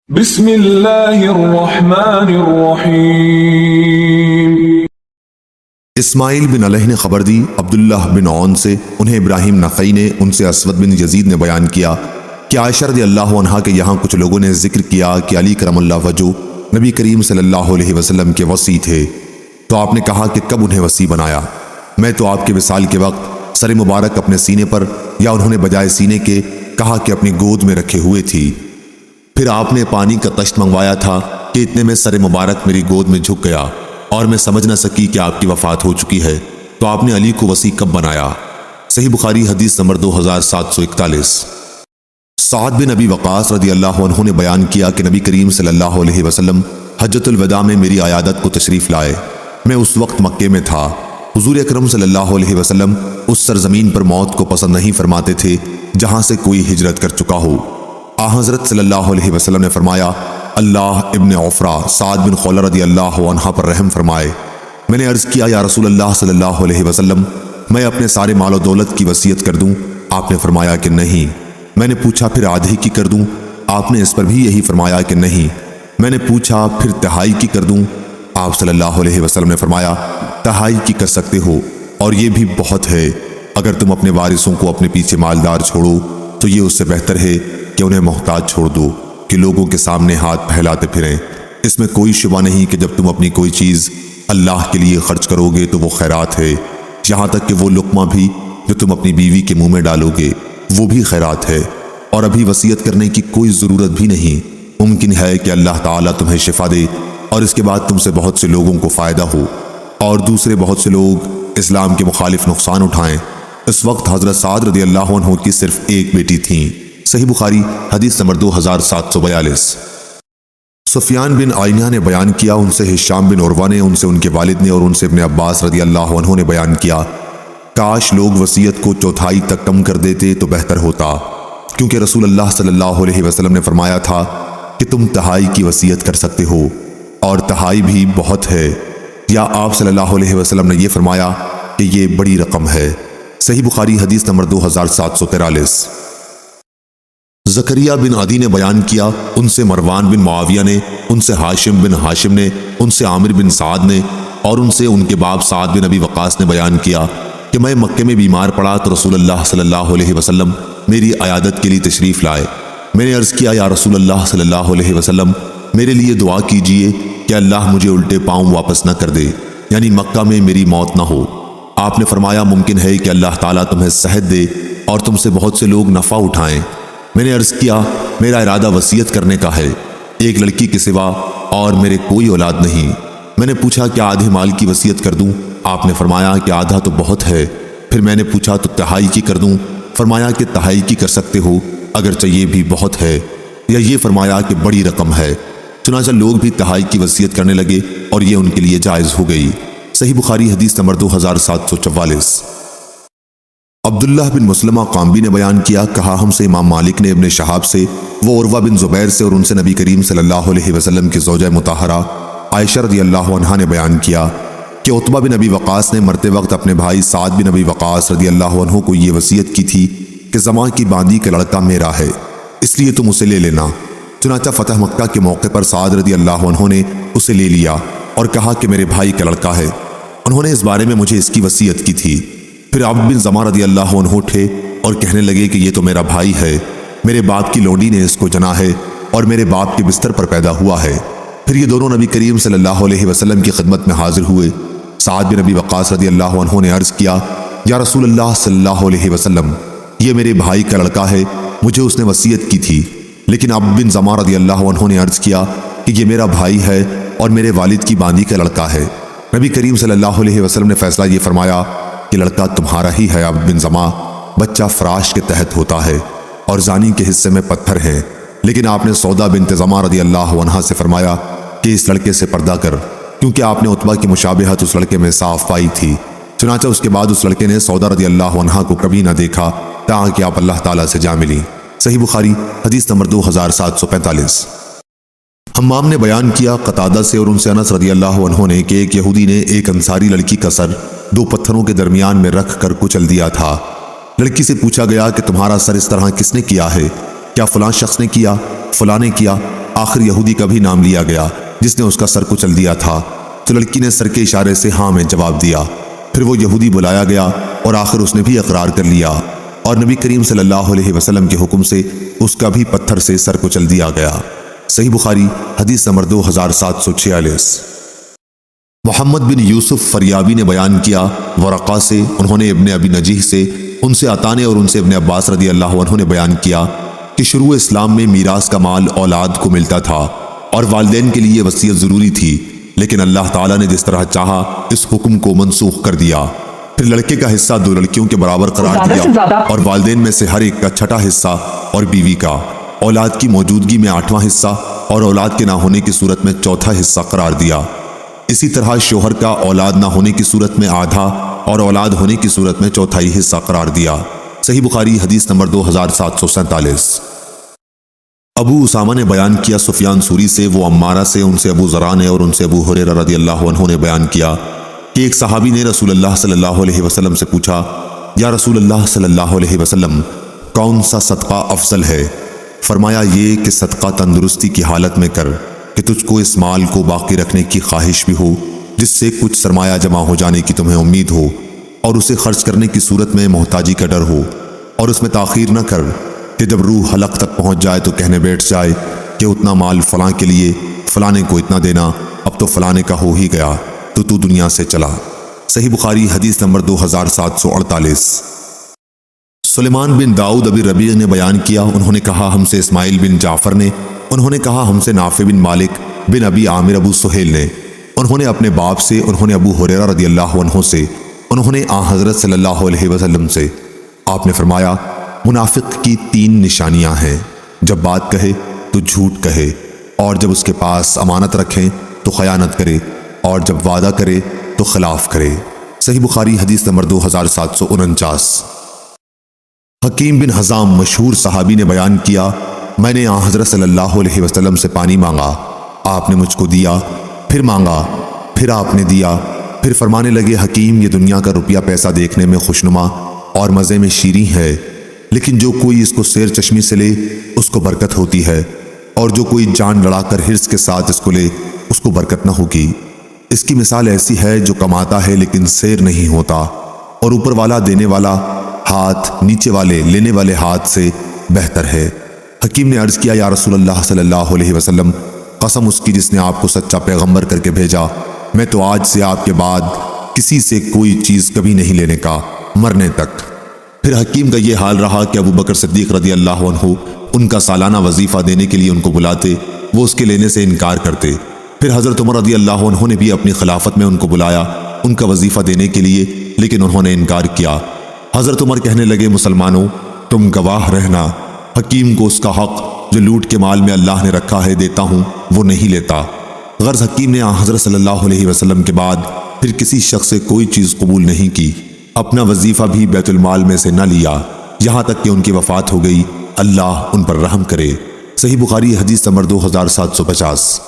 بسم اللہ الرحمن الرحیم۔ اسماعیل بن علیہ نے خبر دی عبداللہ بن عون سے، انہیں ابراہیم نخعی نے، ان سے اسود بن یزید نے بیان کیا کہ عائشہ رضی اللہ عنہا کے یہاں کچھ لوگوں نے ذکر کیا کہ علی کرم اللہ وجہ نبی کریم صلی اللہ علیہ وسلم کے وصی تھے، تو آپ نے کہا کہ کب انہیں وصی بنایا؟ میں تو آپ کے وصال کے وقت سر مبارک اپنے سینے پر، یا انہوں نے بجائے سینے کے کہا کہ اپنی گود میں رکھے ہوئے تھی۔ پھر آپ نے پانی کا طشت منگوایا تھا کہ اتنے میں سر مبارک میری گود میں جھک گیا اور میں سمجھ نہ سکی کہ آپ کی وفات ہو چکی ہے، تو آپ نے علی کو وصی کب بنایا؟ صحیح بخاری حدیث نمبر 2741۔ سعد بن ابی وقاص رضی اللہ عنہ نے بیان کیا کہ نبی کریم صلی اللہ علیہ وسلم حجۃ الوداع میں میری عیادت کو تشریف لائے۔ میں اس وقت مکے میں تھا۔ حضور اکرم صلی اللہ علیہ وسلم اس سرزمین پر موت کو پسند نہیں فرماتے تھے جہاں سے کوئی ہجرت کر چکا ہو۔ حضرت صلی اللہ علیہ وسلم نے فرمایا، اللہ ابن عفرہ سعد بن خولہ رضی اللہ عنہ پر رحم فرمائے۔ میں نے عرض کیا، یا رسول اللہ صلی اللہ علیہ وسلم، میں اپنے سارے مال و دولت کی وصیت کر دوں؟ آپ نے فرمایا کہ نہیں۔ میں نے پوچھا پھر آدھی کی کر دوں؟ آپ نے اس پر بھی یہی فرمایا کہ نہیں۔ میں نے پوچھا پھر تہائی کی کر دوں؟ آپ صلی اللہ علیہ وسلم نے فرمایا، تہائی کی کر سکتے ہو، اور یہ بھی بہت ہے۔ اگر تم اپنے وارثوں کو اپنے پیچھے مالدار چھوڑو تو یہ اس سے بہتر ہے کہ انہیں محتاج چھوڑ دو کہ لوگوں کے سامنے ہاتھ پھیلاتے پھریں۔ اس میں کوئی شبہ نہیں کہ جب تم اپنی کوئی چیز اللہ کے لیے خرچ کرو گے تو وہ خیرات ہے، یہاں تک کہ وہ لقمہ بھی جو تم اپنی بیوی کے منہ میں ڈالو گے وہ بھی خیرات ہے۔ اور ابھی وصیت کرنے کی کوئی ضرورت بھی نہیں، ممکن ہے کہ اللہ تعالیٰ تمہیں شفا دے اور اس کے بعد تم سے بہت سے لوگوں کو فائدہ ہو اور دوسرے بہت سے لوگ اسلام کے مخالف نقصان اٹھائیں۔ اس وقت حضرت سعد رضی اللہ عنہ کی صرف ایک بیٹی تھیں۔ صحیح بخاری حدیث نمبر 2742۔ سفیان بن عینہ نے بیان کیا، ان سے ہشام بن عروہ نے، ان سے ان کے والد نے، اور ان سے ابن عباس رضی اللہ عنہ نے بیان کیا، کاش لوگ وصیت کو چوتھائی تک کم کر دیتے تو بہتر ہوتا، کیونکہ رسول اللہ صلی اللہ علیہ وسلم نے فرمایا تھا کہ تم تہائی کی وصیت کر سکتے ہو، اور تہائی بھی بہت ہے، یا آپ صلی اللہ علیہ وسلم نے یہ فرمایا کہ یہ بڑی رقم ہے۔ صحیح بخاری حدیث نمبر 2743۔ زکریا بن عدی نے بیان کیا، ان سے مروان بن معاویہ نے، ان سے ہاشم بن ہاشم نے، ان سے عامر بن سعد نے، اور ان سے ان کے باپ سعد بن ابی وقاص نے بیان کیا کہ میں مکے میں بیمار پڑا تو رسول اللہ صلی اللہ علیہ وسلم میری عیادت کے لیے تشریف لائے۔ میں نے عرض کیا، یا رسول اللہ صلی اللہ علیہ وسلم، میرے لیے دعا کیجئے کہ اللہ مجھے الٹے پاؤں واپس نہ کر دے، یعنی مکہ میں میری موت نہ ہو۔ آپ نے فرمایا، ممکن ہے کہ اللہ تعالیٰ تمہیں صحت دے اور تم سے بہت سے لوگ نفع اٹھائیں۔ میں نے عرض کیا، میرا ارادہ وصیت کرنے کا ہے، ایک لڑکی کے سوا اور میرے کوئی اولاد نہیں۔ میں نے پوچھا کیا آدھے مال کی وصیت کر دوں؟ آپ نے فرمایا کہ آدھا تو بہت ہے۔ پھر میں نے پوچھا تو تہائی کی کر دوں؟ فرمایا کہ تہائی کی کر سکتے ہو، اگرچہ یہ بھی بہت ہے، یا یہ فرمایا کہ بڑی رقم ہے۔ چنانچہ لوگ بھی تہائی کی وصیت کرنے لگے اور یہ ان کے لیے جائز ہو گئی۔ صحیح بخاری حدیث نمبر 2744۔ عبداللہ بن مسلمہ قامبی نے بیان کیا، کہا ہم سے امام مالک نے ابن شہاب سے، وہ عروہ بن زبیر سے، اور ان سے نبی کریم صلی اللہ علیہ وسلم کی زوجہ مطہرہ عائشہ رضی اللہ عنہا نے بیان کیا کہ عتبہ بن ابی وقاص نے مرتے وقت اپنے بھائی سعد بن ابی وقاص رضی اللہ عنہ کو یہ وصیت کی تھی کہ زماں کی باندی کا لڑکا میرا ہے، اس لیے تم اسے لے لینا۔ چنانچہ فتح مکہ کے موقع پر سعد رضی اللہ عنہ نے اسے لے لیا اور کہا کہ میرے بھائی کا لڑکا ہے۔ انہوں نے اس بارے میں مجھے اس کی وصیت کی تھی۔ پھر عبد بن زمہ رضی اللہ عنہ اٹھے اور کہنے لگے کہ یہ تو میرا بھائی ہے، میرے باپ کی لونڈی نے اس کو جنا ہے اور میرے باپ کے بستر پر پیدا ہوا ہے۔ پھر یہ دونوں نبی کریم صلی اللہ علیہ وسلم کی خدمت میں حاضر ہوئے۔ سعد بن ابی وقاص رضی اللہ عنہ نے عرض کیا، یا رسول اللہ صلی اللہ علیہ وسلم، یہ میرے بھائی کا لڑکا ہے، مجھے اس نے وصیت کی تھی۔ لیکن عبد بن زمہ رضی اللہ عنہ نے عرض کیا کہ یہ میرا بھائی ہے اور میرے والد کی باندی کا لڑکا ہے۔ نبی کریم صلی اللہ علیہ وسلم نے فیصلہ یہ فرمایا کہ لڑکا تمہارا ہی ہے عبد بن زمہ، بچہ فراش کے تحت ہوتا ہے اور زانی کے حصے میں پتھر ہیں۔ لیکن آپ نے سودا بنت زمہ رضی اللہ عنہا سے فرمایا کہ اس لڑکے سے پردہ کر، کیونکہ آپ نے عتبہ کی مشابہت اس لڑکے میں صاف پائی تھی۔ چنانچہ اس کے بعد اس لڑکے نے سودا رضی اللہ عنہا کو کبھی نہ دیکھا تاکہ آپ اللہ تعالیٰ سے جا ملی۔ صحیح بخاری حدیث نمبر 2745۔ حمام نے بیان کیا قتادہ سے اور ان سے انس رضی اللہ عنہ نے کہ ایک یہودی نے ایک انصاری لڑکی کا سر دو پتھروں کے درمیان میں رکھ کر کچل دیا تھا۔ لڑکی سے پوچھا گیا کہ تمہارا سر اس طرح کس نے کیا ہے؟ کیا فلاں شخص نے کیا؟ فلاں نے کیا؟ آخر یہودی کا بھی نام لیا گیا جس نے اس کا سر کچل دیا تھا، تو لڑکی نے سر کے اشارے سے ہاں میں جواب دیا۔ پھر وہ یہودی بلایا گیا اور آخر اس نے بھی اقرار کر لیا، اور نبی کریم صلی اللہ علیہ وسلم کے حکم سے اس کا بھی پتھر سے سر کچل دیا گیا۔ صحیح بخاری حدیث نمبر 2746۔ محمد بن یوسف فریابی نے بیان کیا ورقہ سے، انہوں نے ابن ابی نجیح سے، ان سے عطا نے اور ان سے ابن عباس رضی اللہ عنہ نے بیان کیا کہ شروع اسلام میں میراث کا مال اولاد کو ملتا تھا اور والدین کے لیے وصیت ضروری تھی، لیکن اللہ تعالیٰ نے جس طرح چاہا اس حکم کو منسوخ کر دیا۔ پھر لڑکے کا حصہ 2 لڑکیوں کے برابر قرار دیا اور والدین میں سے ہر ایک کا 6واں حصہ اور بیوی کا اولاد کی موجودگی میں 8واں حصہ اور اولاد کے نہ ہونے کی صورت میں 4تھا حصہ قرار دیا۔ اسی طرح شوہر کا اولاد نہ ہونے کی صورت میں آدھا اور اولاد ہونے کی صورت میں 4تھائی حصہ قرار دیا۔ صحیح بخاری حدیث نمبر 2747۔ ابو اسامہ نے بیان کیا سفیان سوری سے، وہ عمارہ سے، ان سے ابو ذرا نے اور ان سے ابو ہریرہ رضی اللہ عنہ نے بیان کیا کہ ایک صحابی نے رسول اللہ صلی اللہ علیہ وسلم سے پوچھا، یا رسول اللہ صلی اللہ علیہ وسلم، کون سا صدقہ افضل ہے؟ فرمایا یہ کہ صدقہ تندرستی کی حالت میں کر کہ تجھ کو اس مال کو باقی رکھنے کی خواہش بھی ہو جس سے کچھ سرمایہ جمع ہو جانے کی تمہیں امید ہو، اور اسے خرچ کرنے کی صورت میں محتاجی کا ڈر ہو، اور اس میں تاخیر نہ کر کہ جب روح حلق تک پہنچ جائے تو کہنے بیٹھ جائے کہ اتنا مال فلاں کے لیے، فلانے کو اتنا دینا، اب تو فلانے کا ہو ہی گیا تو دنیا سے چلا۔ صحیح بخاری حدیث نمبر 2748۔ سلیمان بن داؤد ابی ربیع نے بیان کیا، انہوں نے کہا ہم سے اسماعیل بن جعفر نے، انہوں نے کہا ہم سے نافع بن مالک بن ابی عامر ابو سہیل نے، انہوں نے اپنے باپ سے، انہوں نے ابو ہریرہ رضی اللہ عنہ سے، انہوں نے حضرت صلی اللہ علیہ وسلم سے، آپ نے فرمایا منافق کی 3 نشانیاں ہیں، جب بات کہے تو جھوٹ کہے، اور جب اس کے پاس امانت رکھیں تو خیانت کرے، اور جب وعدہ کرے تو خلاف کرے۔ صحیح بخاری حدیث نمبر 2749۔ حکیم بن حزام مشہور صحابی نے بیان کیا، میں نے حضرت صلی اللہ علیہ وسلم سے پانی مانگا، آپ نے مجھ کو دیا، پھر مانگا، پھر آپ نے دیا، پھر فرمانے لگے حکیم یہ دنیا کا روپیہ پیسہ دیکھنے میں خوشنما اور مزے میں شیریں ہے، لیکن جو کوئی اس کو سیر چشمی سے لے اس کو برکت ہوتی ہے، اور جو کوئی جان لڑا کر حرص کے ساتھ اس کو لے اس کو برکت نہ ہوگی۔ اس کی مثال ایسی ہے جو کماتا ہے لیکن سیر نہیں ہوتا، اور اوپر والا دینے والا ہاتھ نیچے والے لینے والے ہاتھ سے بہتر ہے۔ حکیم نے عرض کیا یا رسول اللہ صلی اللہ علیہ وسلم، قسم اس کی جس نے آپ کو سچا پیغمبر کر کے بھیجا، میں تو آج سے آپ کے بعد کسی سے کوئی چیز کبھی نہیں لینے کا، مرنے تک۔ پھر حکیم کا یہ حال رہا کہ ابو بکر صدیق رضی اللہ عنہ ان کا سالانہ وظیفہ دینے کے لیے ان کو بلاتے، وہ اس کے لینے سے انکار کرتے۔ پھر حضرت عمر رضی اللہ عنہ نے بھی اپنی خلافت میں ان کو بلایا ان کا وظیفہ دینے کے لیے، لیکن انہوں نے انکار کیا۔ حضرت عمر کہنے لگے مسلمانوں تم گواہ رہنا، حکیم کو اس کا حق جو لوٹ کے مال میں اللہ نے رکھا ہے دیتا ہوں وہ نہیں لیتا۔ غرض حکیم نے حضرت صلی اللہ علیہ وسلم کے بعد پھر کسی شخص سے کوئی چیز قبول نہیں کی، اپنا وظیفہ بھی بیت المال میں سے نہ لیا، یہاں تک کہ ان کی وفات ہو گئی، اللہ ان پر رحم کرے۔ صحیح بخاری حدیث نمبر 2750۔